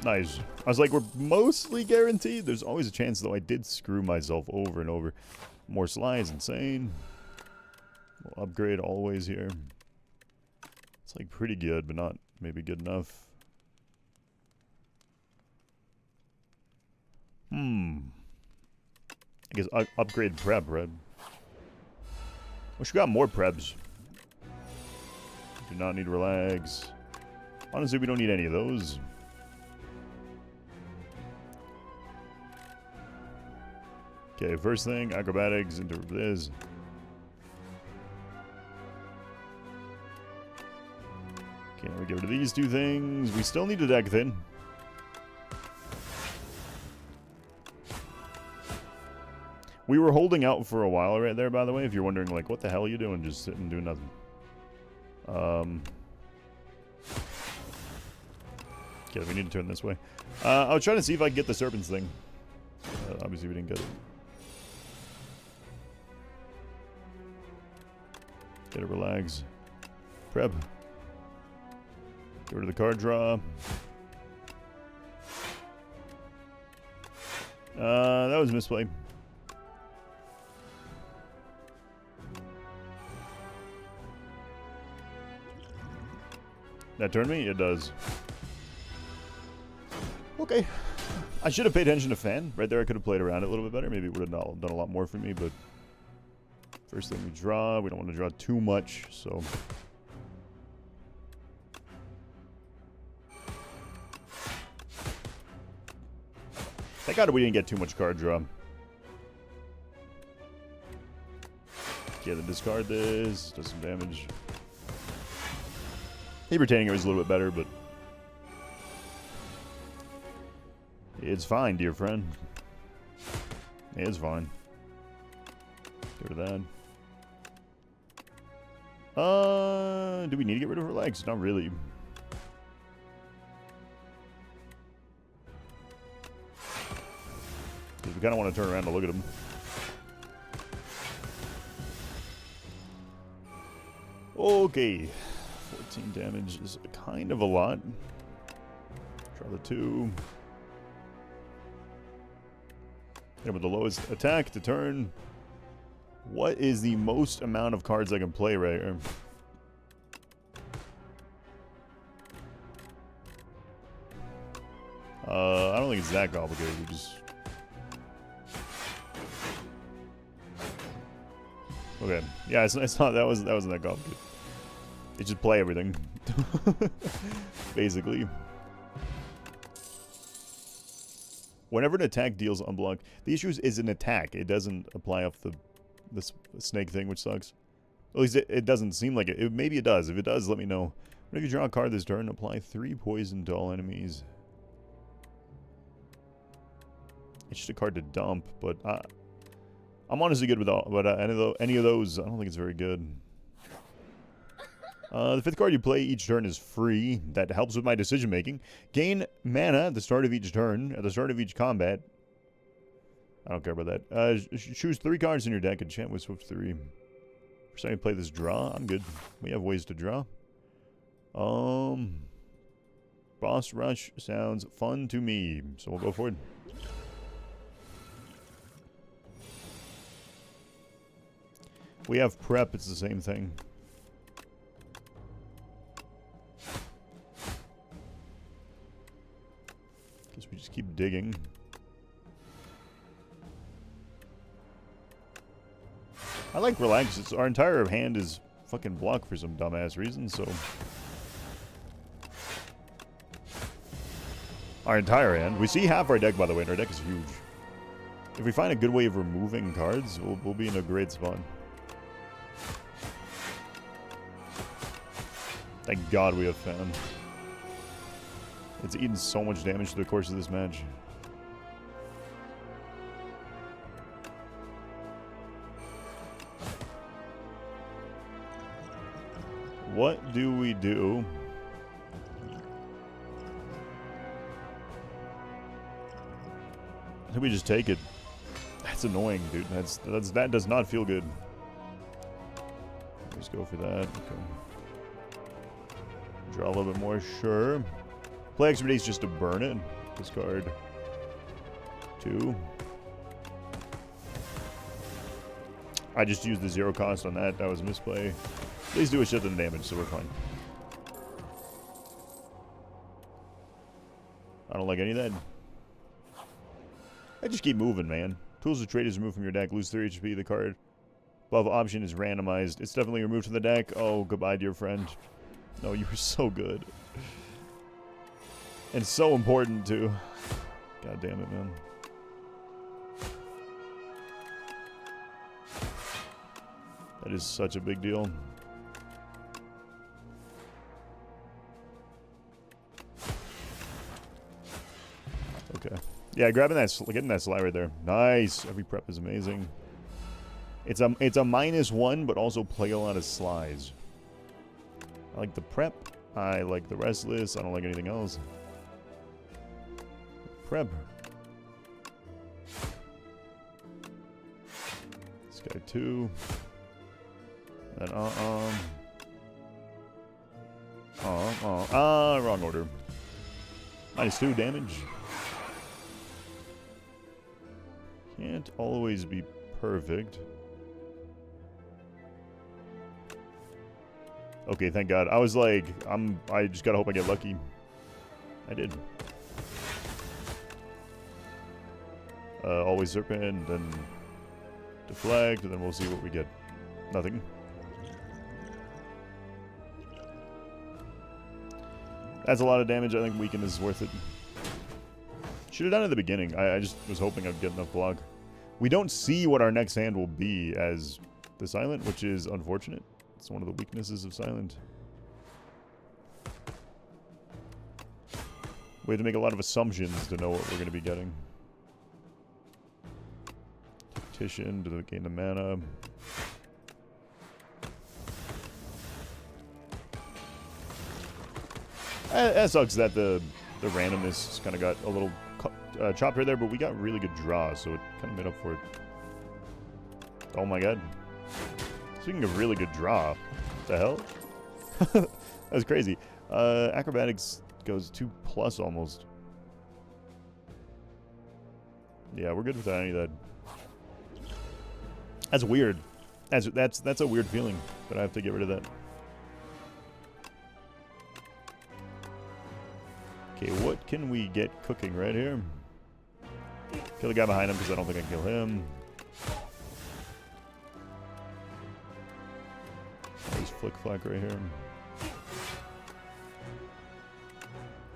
Nice. I was like, we're mostly guaranteed. There's always a chance, though. I did screw myself over and over. More slides, insane. We'll upgrade always here. It's like pretty good, but not maybe good enough. I guess upgrade prep, right? Wish we got more preps. Do not need relax. Honestly, we don't need any of those. Okay, first thing, acrobatics into this. Okay, now we get rid of these two things. We still need a deck thin. We were holding out for a while right there, by the way, if you're wondering, like, what the hell are you doing? Just sitting and doing nothing. Okay, we need to turn this way. I was trying to see if I could get the serpents thing. Obviously, we didn't get it. Get it, relax. Prep. Get rid of the card draw. That was a misplay. That turned me? It does. Okay. I should have paid attention to fan. Right there, I could have played around it a little bit better. Maybe it would have done a lot more for me, but... First thing we draw. We don't want to draw too much, so... Thank God we didn't get too much card draw. Okay, then discard this. Does some damage. Maybe retaining it was a little bit better, but... It's fine, dear friend. It's fine. Get rid of that. Do we need to get rid of her legs? Not really. Because we kind of want to turn around to look at them. Okay. 14 damage is kind of a lot. Draw the 2. Yeah, with the lowest attack to turn. What is the most amount of cards I can play right here? I don't think it's that complicated. We just... Okay. Yeah, it's not. That wasn't that complicated. It's just play everything. Basically. Whenever an attack deals unblocked, the issue is an attack. It doesn't apply off the snake thing, which sucks. At least it doesn't seem like it. Maybe it does. If it does, let me know. Whenever you draw a card this turn, apply 3 poison to all enemies. It's just a card to dump, but I'm honestly good with all. But any of those, I don't think it's very good. The 5th card you play each turn is free. That helps with my decision making. Gain mana at the start of each turn. At the start of each combat. I don't care about that. Choose 3 cards in your deck. Enchant with Swift 3. First time you play this draw, I'm good. We have ways to draw. Boss Rush sounds fun to me. So we'll go for it. We have prep. It's the same thing. Guess we just keep digging. I like relax. Our entire hand is fucking blocked for some dumbass reason, so... Our entire hand. We see half our deck, by the way, and our deck is huge. If we find a good way of removing cards, we'll be in a great spot. Thank God we have fan. It's eaten so much damage through the course of this match. What do we do? I think we just take it. That's annoying, dude. That does not feel good. Let's go for that. Okay. Draw a little bit more, sure. Play extra days just to burn it. Discard. 2. I just used the 0 cost on that. That was a misplay. Please do a shit ton of damage, so we're fine. I don't like any of that. I just keep moving, man. Tools of trade is removed from your deck. Lose 3 HP. The card above option is randomized. It's definitely removed from the deck. Oh, goodbye, dear friend. No, you were so good. And so important, too. God damn it, man. That is such a big deal. Okay. Yeah, grabbing that, getting that slide right there. Nice. Every prep is amazing. It's a -1, but also play a lot of slides. I like the prep. I like the restless. I don't like anything else. Prep. This guy 2. Then wrong order. -2 damage. Can't always be perfect. Okay, thank God. I was like, I just gotta hope I get lucky. I did. Always Serpent, then deflect, and then we'll see what we get. Nothing. That's a lot of damage. I think Weaken is worth it. Should have done it at the beginning. I just was hoping I'd get enough block. We don't see what our next hand will be as the Silent, which is unfortunate. It's one of the weaknesses of Silent. We have to make a lot of assumptions to know what we're going to be getting. Tactician to gain the mana. That sucks that the randomness kind of got a little chopped right there, but we got really good draws, so it kind of made up for it. Oh my God. Speaking of really good draw, what the hell? That was crazy. Acrobatics goes 2+ almost. Yeah, we're good without any of that. That's weird. That's a weird feeling, but I have to get rid of that. Okay, what can we get cooking right here? Kill the guy behind him because I don't think I can kill him. There's Flick Flack right here.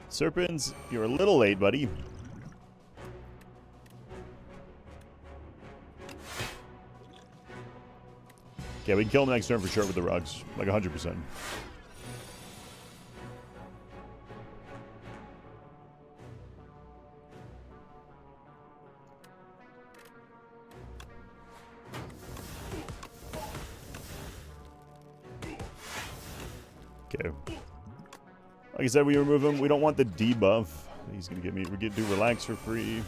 Serpents, you're a little late, buddy. Okay, we can kill him next turn for sure with the rugs. Like 100%. Okay. Like I said, we remove him. We don't want the debuff. He's gonna get me. We get do relax for free.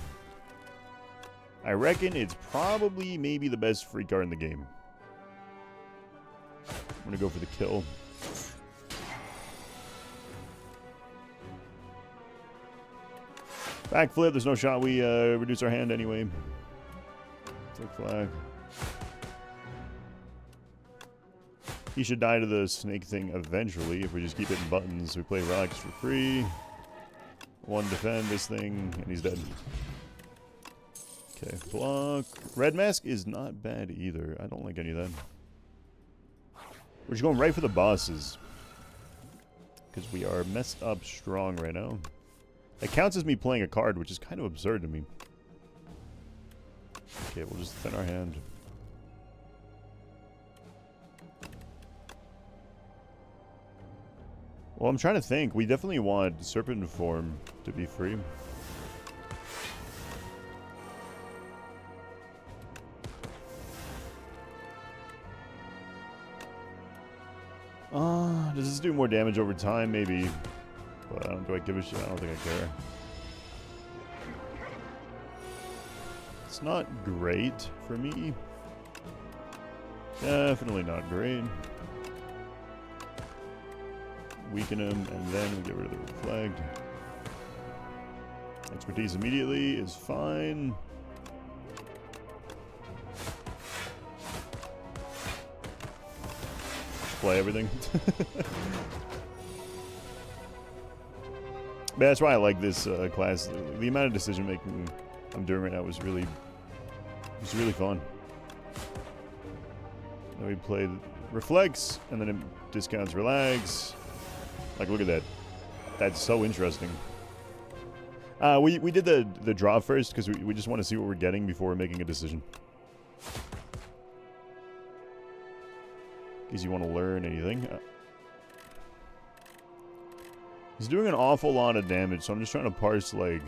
I reckon it's probably maybe the best free card in the game. I'm gonna go for the kill. Backflip. There's no shot. We reduce our hand anyway. Flick Flag. He should die to the snake thing eventually if we just keep hitting buttons. We play relax for free. 1 defend this thing, and he's dead. Okay, block. Red mask is not bad either. I don't like any of that. We're just going right for the bosses. Because we are messed up strong right now. It counts as me playing a card, which is kind of absurd to me. Okay, we'll just thin our hand. Well, I'm trying to think. We definitely want Serpent form to be free. Does this do more damage over time? Maybe. But do I give a shit? I don't think I care. It's not great for me. Definitely not great. Weaken him, and then we get rid of the reflect. Expertise immediately is fine. Just play everything. But that's why I like this class. The amount of decision making I'm doing right now was really fun. Then we played Reflex, and then it discounts Relax. Like, look at that. That's so interesting. We did the draw first because we just want to see what we're getting before we're making a decision. Because you want to learn anything. He's doing an awful lot of damage, so I'm just trying to parse, like...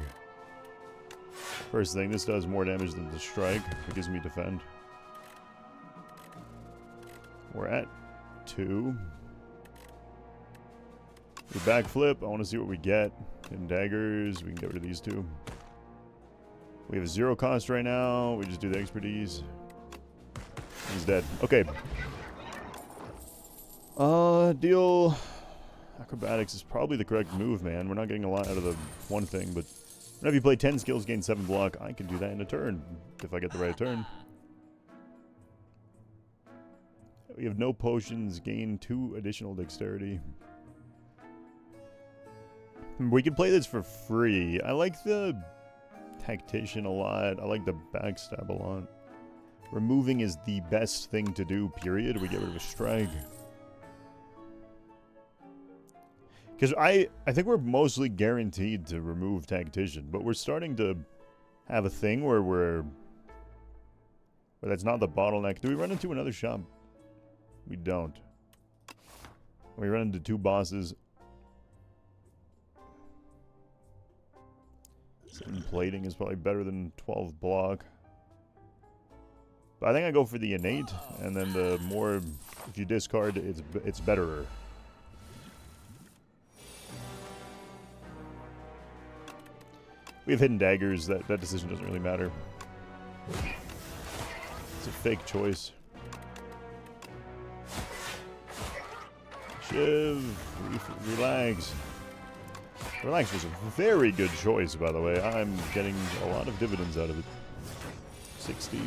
First thing, this does more damage than the strike. It gives me defend. We're at 2. We backflip. I want to see what we get. And daggers. We can get rid of these 2. We have a 0 cost right now. We just do the expertise. He's dead. Okay. Deal... Acrobatics is probably the correct move, man. We're not getting a lot out of the one thing, but... If you play 10 skills, gain 7 block, I can do that in a turn. If I get the right turn. We have no potions, gain 2 additional dexterity. We can play this for free. I like the tactician a lot. I like the backstab a lot. Removing is the best thing to do, period. We get rid of a strike. Because I think we're mostly guaranteed to remove tactician, but we're starting to have a thing where that's not the bottleneck. Do we run into another shop? We don't. We run into 2 bosses. 7 plating is probably better than 12 block. But I think I go for the innate, and then the more, if you discard, it's betterer. We have hidden daggers. That decision doesn't really matter. It's a fake choice. Shiv. Relax. Relax was a very good choice, by the way. I'm getting a lot of dividends out of it. 60.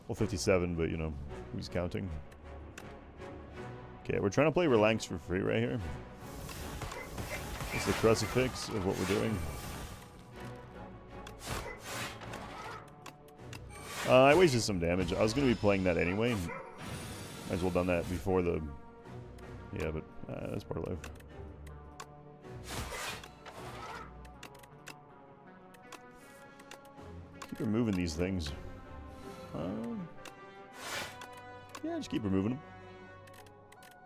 Well, 57, but, you know, who's counting? Okay, we're trying to play Relax for free right here. It's the crucifix of what we're doing. I wasted some damage. I was going to be playing that anyway. Might as well done that before the... Yeah, but that's part of life. Keep removing these things. Yeah, just keep removing them.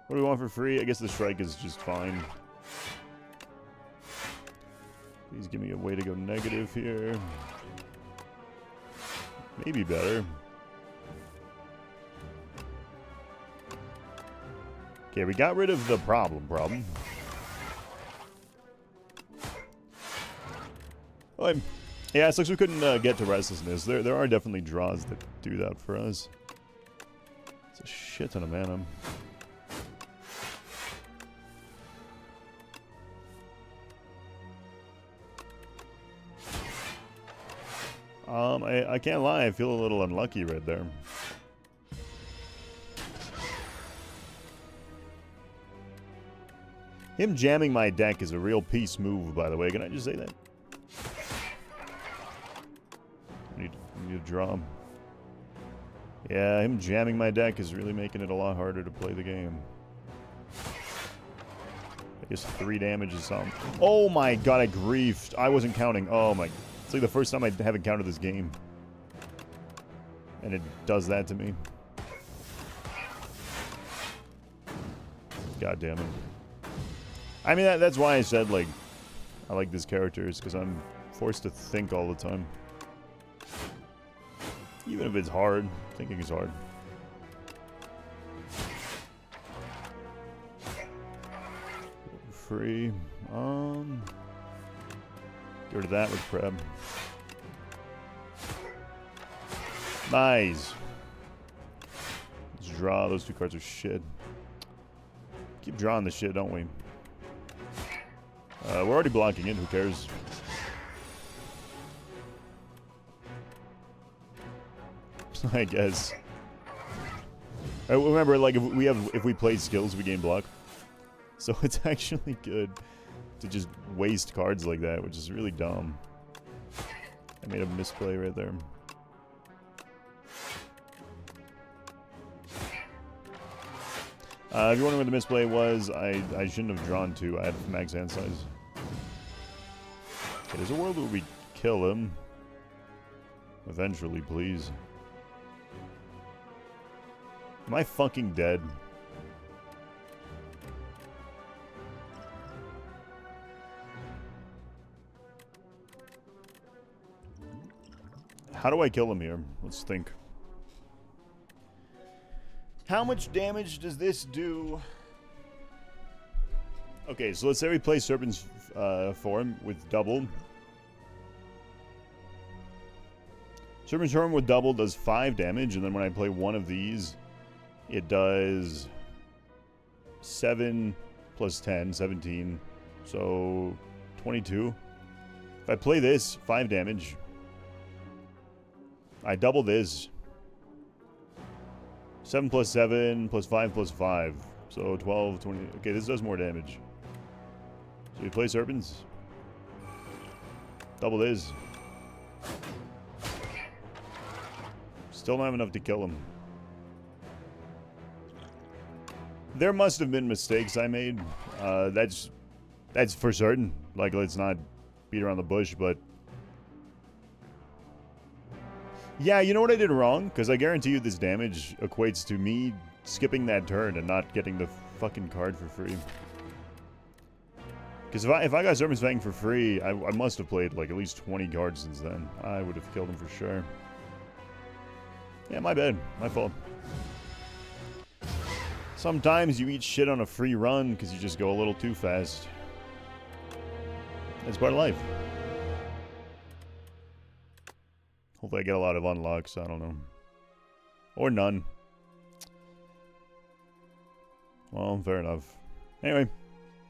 What do we want for free? I guess the strike is just fine. Please give me a way to go negative here. Maybe better. Okay, we got rid of the problem. Oh, yeah, it sucks we couldn't get to Restlessness. There are definitely draws that do that for us. It's a shit ton of mana. I can't lie, I feel a little unlucky right there. Him jamming my deck is a real peace move, by the way. Can I just say that? I need to draw him. Yeah, him jamming my deck is really making it a lot harder to play the game. I guess 3 damage is something. Oh my god, I griefed. I wasn't counting. Oh my... It's like the first time I haven't counted this game. And it does that to me. God damn it. I mean, that's why I said, like, I like this character, is because I'm forced to think all the time. Even if it's hard. Thinking is hard. Free. Get rid of that with Preb. Nice. Let's draw. Those 2 cards are shit. Keep drawing the shit, don't we? We're already blocking it. Who cares? I guess. Remember, like, if we play skills, we gain block. So it's actually good to just waste cards like that, which is really dumb. I made a misplay right there. If you're wondering what the misplay was, I shouldn't have drawn 2. I had max hand size. Okay, there's a world where we kill him. Eventually, please. Am I fucking dead? How do I kill him here? Let's think. How much damage does this do? Okay, so let's say we play Serpent's form with double. Serpent's form with double does 5 damage, and then when I play one of these, it does 7 plus 10, 17. So 22. If I play this, 5 damage. I double this. 7 plus 7 plus 5 plus 5. So 12, 20. Okay, this does more damage. So we play Serpents. Double this. Still don't have enough to kill him. There must have been mistakes I made. That's for certain. Like, let's not beat around the bush, but... Yeah, you know what I did wrong? Because I guarantee you this damage equates to me skipping that turn and not getting the fucking card for free. Because if I got Serpent's Fang for free, I must have played like at least 20 cards since then. I would have killed him for sure. Yeah, my bad. My fault. Sometimes you eat shit on a free run because you just go a little too fast. It's part of life. Hopefully I get a lot of unlocks, I don't know. Or none. Well, fair enough. Anyway,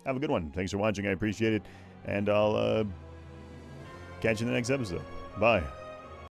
have a good one. Thanks for watching, I appreciate it. And I'll catch you in the next episode. Bye.